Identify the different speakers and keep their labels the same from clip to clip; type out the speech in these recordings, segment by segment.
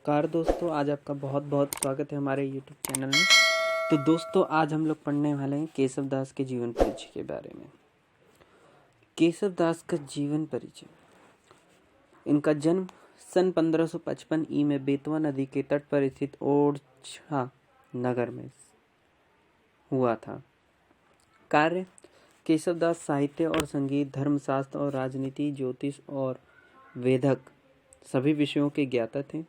Speaker 1: नमस्कार दोस्तों, आज आपका बहुत बहुत स्वागत है हमारे यूट्यूब चैनल में। तो दोस्तों, आज हम लोग पढ़ने वाले हैं केशव दास के जीवन परिचय के बारे में। केशव दास का जीवन परिचय। इनका जन्म सन 1555 ई में बेतवा नदी के तट पर स्थित ओरछा नगर में हुआ था। कार्य: केशव दास साहित्य और संगीत, धर्मशास्त्र और राजनीति, ज्योतिष और वेदक सभी विषयों के ज्ञाता थे।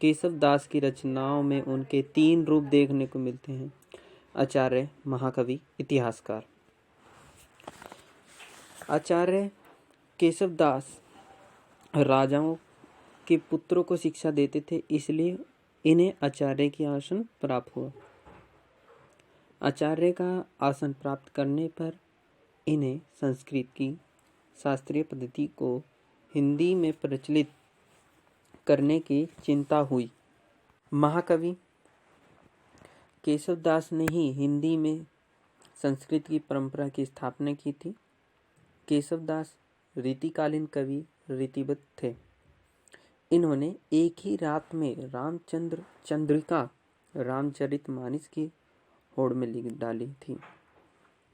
Speaker 1: केशव दास की रचनाओं में उनके 3 रूप देखने को मिलते हैं: आचार्य, महाकवि, इतिहासकार। आचार्य केशव दास राजाओं के पुत्रों को शिक्षा देते थे, इसलिए इन्हें आचार्य की आसन प्राप्त हुआ। आचार्य का आसन प्राप्त करने पर इन्हें संस्कृत की शास्त्रीय पद्धति को हिंदी में प्रचलित करने की चिंता हुई। महाकवि: केशव दास ने ही हिंदी में संस्कृत की परंपरा की स्थापना की थी। केशव दास रीतिकालीन कवि रीतिबद्ध थे। इन्होंने एक ही रात में रामचंद्र चंद्रिका, रामचरितमानस की होड़ में लिख डाली थी।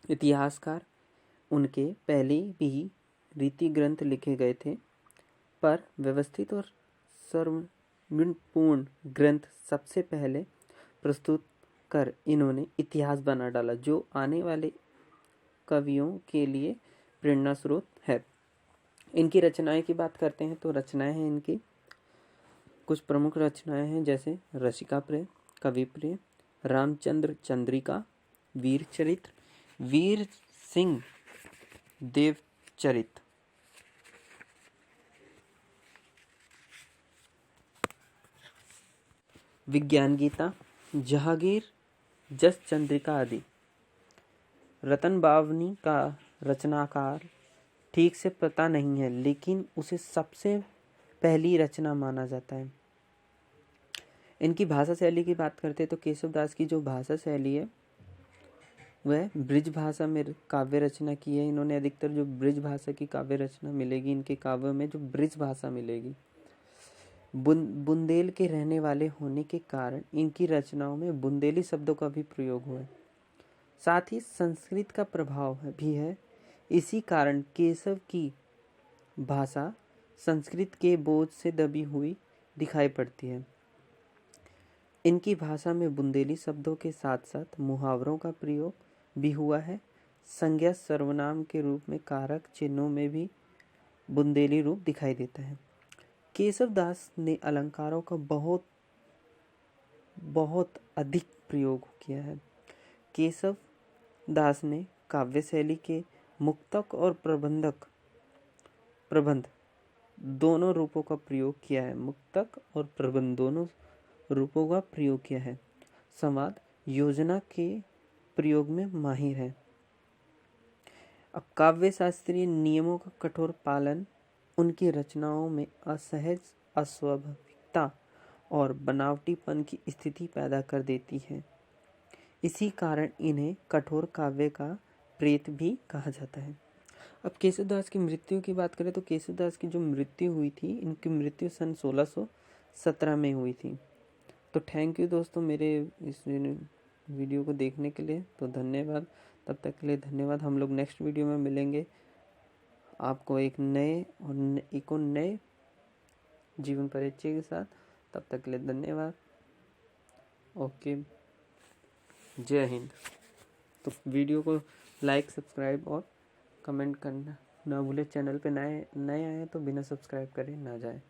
Speaker 1: इतिहासकार: उनके पहले भी रीति ग्रंथ लिखे गए थे, पर व्यवस्थित और सर्वगुणपूर्ण ग्रंथ सबसे पहले प्रस्तुत कर इन्होंने इतिहास बना डाला, जो आने वाले कवियों के लिए प्रेरणा स्रोत है। इनकी रचनाएं की बात करते हैं तो रचनाएं हैं इनकी कुछ प्रमुख रचनाएं हैं, जैसे रसिका प्रिय, कवि प्रिय, रामचंद्र चंद्रिका, वीर चरित्र, वीर सिंह देवचरित, विज्ञान गीता, जहांगीर, जस चंद्रिका आदि। रतन बावनी का रचनाकार ठीक से पता नहीं है, लेकिन उसे सबसे पहली रचना माना जाता है। इनकी भाषा शैली की बात करते हैं तो केशव दास की जो भाषा शैली है वह ब्रिज भाषा में काव्य रचना की है। इन्होंने अधिकतर जो ब्रिज भाषा की काव्य रचना मिलेगी इनके काव्य में, जो ब्रिज भाषा मिलेगी। बुंदेल के रहने वाले होने के कारण इनकी रचनाओं में बुंदेली शब्दों का भी प्रयोग हुआ है। साथ ही संस्कृत का प्रभाव भी है। इसी कारण केशव की भाषा संस्कृत के बोझ से दबी हुई दिखाई पड़ती है। इनकी भाषा में बुंदेली शब्दों के साथ साथ मुहावरों का प्रयोग भी हुआ है। संज्ञा सर्वनाम के रूप में कारक चिन्हों में भी बुंदेली रूप दिखाई देता है। केशव दास ने अलंकारों का बहुत अधिक प्रयोग किया है। केशव दास ने काव्य शैली के मुक्तक और प्रबंध दोनों रूपों का प्रयोग किया है। मुक्तक और प्रबंध दोनों रूपों का प्रयोग किया है। संवाद योजना के प्रयोग में माहिर है। अब काव्य शास्त्रीय नियमों का कठोर पालन उनकी रचनाओं में असहज, अस्वाभाविकता और बनावटीपन की स्थिति पैदा कर देती है। इसी कारण इन्हें कठोर काव्य का प्रेत भी कहा जाता है। अब केशव दास की मृत्यु की बात करें तो केशव दास की जो मृत्यु हुई थी, इनकी मृत्यु सन 1617 में हुई थी। तो थैंक यू दोस्तों मेरे इस वीडियो को देखने के लिए। तो धन्यवाद, तब तक के लिए धन्यवाद। हम लोग नेक्स्ट वीडियो में मिलेंगे आपको एक नए जीवन परिचय के साथ। तब तक के लिए धन्यवाद। ओके, जय हिंद। तो वीडियो को लाइक, सब्सक्राइब और कमेंट करना ना भूले। चैनल पे नए आए तो बिना सब्सक्राइब करे ना जाए।